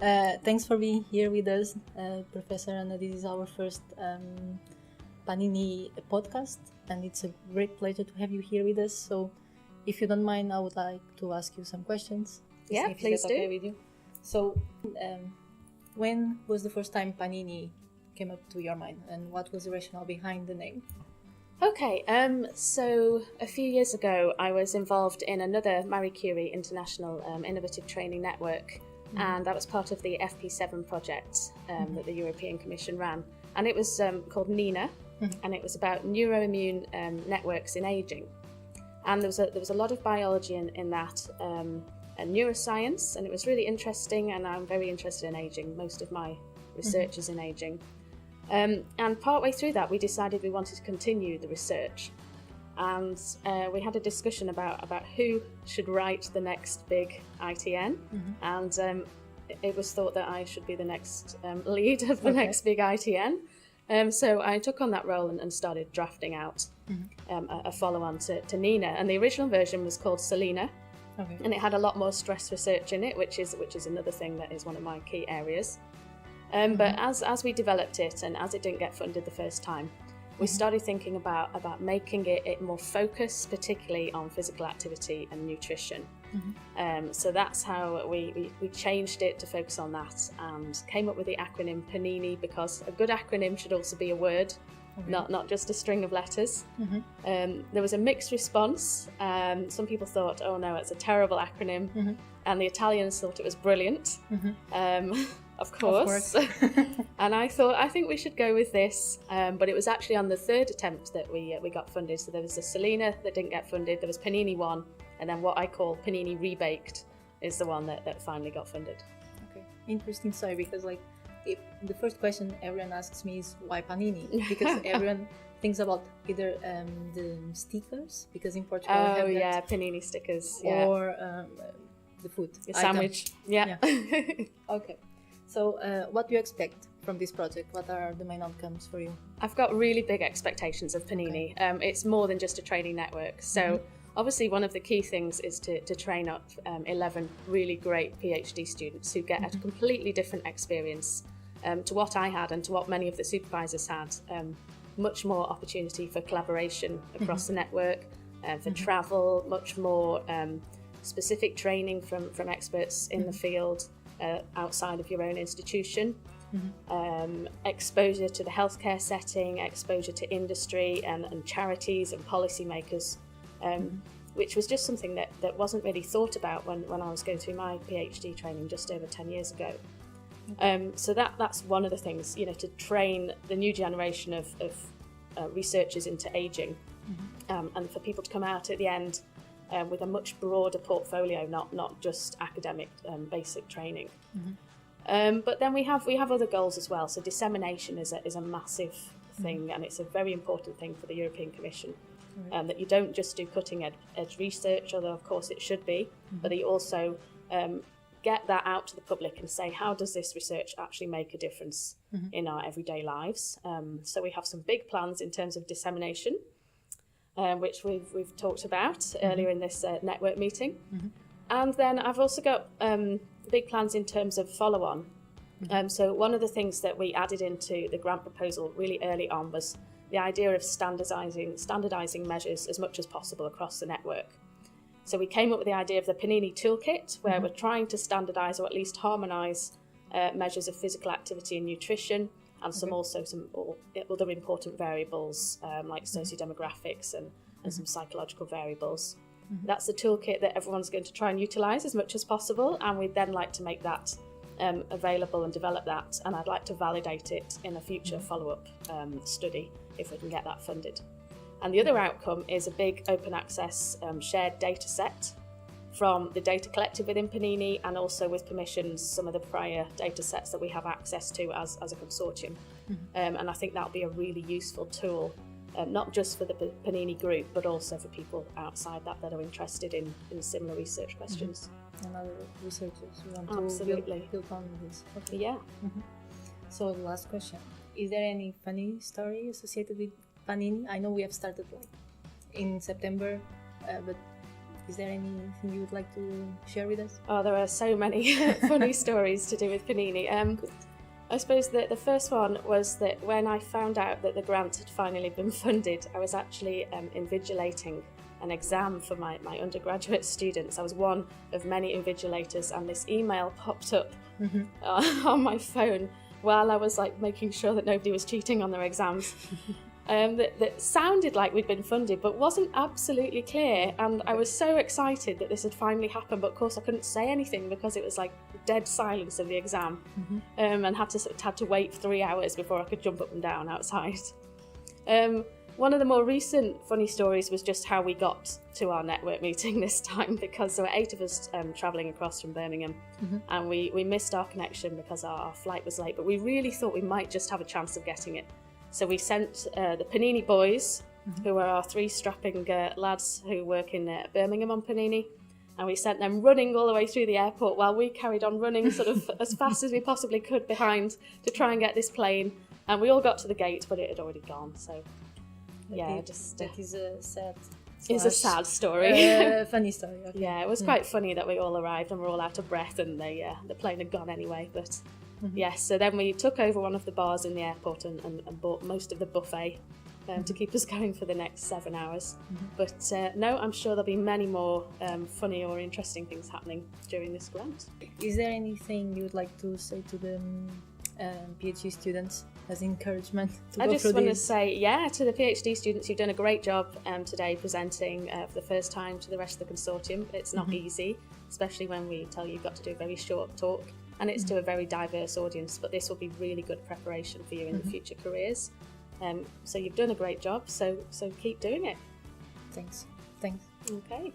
Thanks for being here with us, Professor Anna. This is our first PANINI podcast, and it's a great pleasure to have you here with us. So, if you don't mind, I would like to ask you some questions. Yeah, please do. Okay with you? So, when was the first time PANINI came up to your mind, and what was the rationale behind the name? Okay, so a few years ago I was involved in another Marie Curie International Innovative Training Network, and that was part of the FP7 project that the European Commission ran, and it was called NINA, and it was about neuroimmune networks in ageing, and there was a lot of biology in that, and neuroscience, and it was really interesting, and I'm very interested in ageing. Most of my research is in ageing. And partway through that, we decided we wanted to continue the research, and we had a discussion about who should write the next big ITN, and it was thought that I should be the next lead of the next big ITN. So I took on that role and started drafting out a follow-on to Nina, and the original version was called Selena, and it had a lot more stress research in it, which is another thing that is one of my key areas. But as we developed it, and as it didn't get funded the first time, we started thinking about making it more focused, particularly on physical activity and nutrition. So that's how we changed it to focus on that, and came up with the acronym PANINI, because a good acronym should also be a word, not just a string of letters. There was a mixed response. Some people thought, oh no, it's a terrible acronym, and the Italians thought it was brilliant. Of course. And I think we should go with this, but it was actually on the third attempt that we got funded. So there was the Selena that didn't get funded, there was PANINI 1, and then what I call PANINI Rebaked is the one that finally got funded. Okay, interesting story, because the first question everyone asks me is why PANINI, because everyone thinks about either the stickers, because in Portugal we have that, PANINI stickers, or the food, the sandwich. Yeah. Okay. So, what do you expect from this project? What are the main outcomes for you? I've got really big expectations of PANINI. It's more than just a training network. So, obviously, one of the key things is to train up 11 really great PhD students who get a completely different experience to what I had and to what many of the supervisors had. Much more opportunity for collaboration across the network, for travel, much more specific training from experts in the field. Outside of your own institution, exposure to the healthcare setting, exposure to industry and charities and policymakers, which was just something that wasn't really thought about when I was going through my PhD training just over 10 years ago. So that's one of the things, to train the new generation of researchers into ageing, and for people to come out at the end with a much broader portfolio, not just academic basic training. But then we have other goals as well. So dissemination is a massive thing, and it's a very important thing for the European Commission, that you don't just do cutting edge research, although of course it should be, but that you also get that out to the public and say, how does this research actually make a difference in our everyday lives? So we have some big plans in terms of dissemination, which we've talked about earlier in this network meeting. And then I've also got big plans in terms of follow-on. So one of the things that we added into the grant proposal really early on was the idea of standardizing measures as much as possible across the network. So we came up with the idea of the PANINI toolkit, where we're trying to standardize or at least harmonize measures of physical activity and nutrition, and some other important variables like sociodemographics and some psychological variables. That's the toolkit that everyone's going to try and utilise as much as possible, and we'd then like to make that available and develop that, and I'd like to validate it in a future follow-up study if we can get that funded. And the other outcome is a big open access shared data set from the data collected within PANINI, and also with permissions some of the prior data sets that we have access to as a consortium. And I think that'll be a really useful tool, not just for the PANINI group, but also for people outside that are interested in similar research questions. And other researchers who want Absolutely. to build on this. Okay. Yeah. So the last question, is there any funny story associated with PANINI? I know we have started in September, but Is there anything you would like to share with us? Oh, there are so many funny stories to do with Panini. I suppose that the first one was that when I found out that the grant had finally been funded, I was actually invigilating an exam for my undergraduate students. I was one of many invigilators, and this email popped up on my phone while I was like making sure that nobody was cheating on their exams. That sounded like we'd been funded, but wasn't absolutely clear. And I was so excited that this had finally happened, but of course I couldn't say anything because it was like dead silence of the exam, and had to wait 3 hours before I could jump up and down outside. One of the more recent funny stories was just how we got to our network meeting this time, because there were 8 of us travelling across from Birmingham, and we missed our connection because our flight was late, but we really thought we might just have a chance of getting it. So we sent the Panini boys, who are our 3 strapping lads who work in Birmingham on Panini, and we sent them running all the way through the airport while we carried on running sort of as fast as we possibly could behind to try and get this plane. And we all got to the gate, but it had already gone. So yeah, that is a sad. It's a sad story. Funny story. Okay. Yeah, it was quite funny that we all arrived and we're all out of breath, and the plane had gone anyway. But yes, so then we took over one of the bars in the airport and bought most of the buffet to keep us going for the next 7 hours. But no, I'm sure there'll be many more funny or interesting things happening during this grant. Is there anything you would like to say to the PhD students as encouragement to go I just through want to this? say, to the PhD students, you've done a great job today presenting for the first time to the rest of the consortium. It's not easy, especially when we tell you you've got to do a very short talk, and it's to a very diverse audience, but this will be really good preparation for you in the future careers. So you've done a great job, so keep doing it. Thanks. Okay.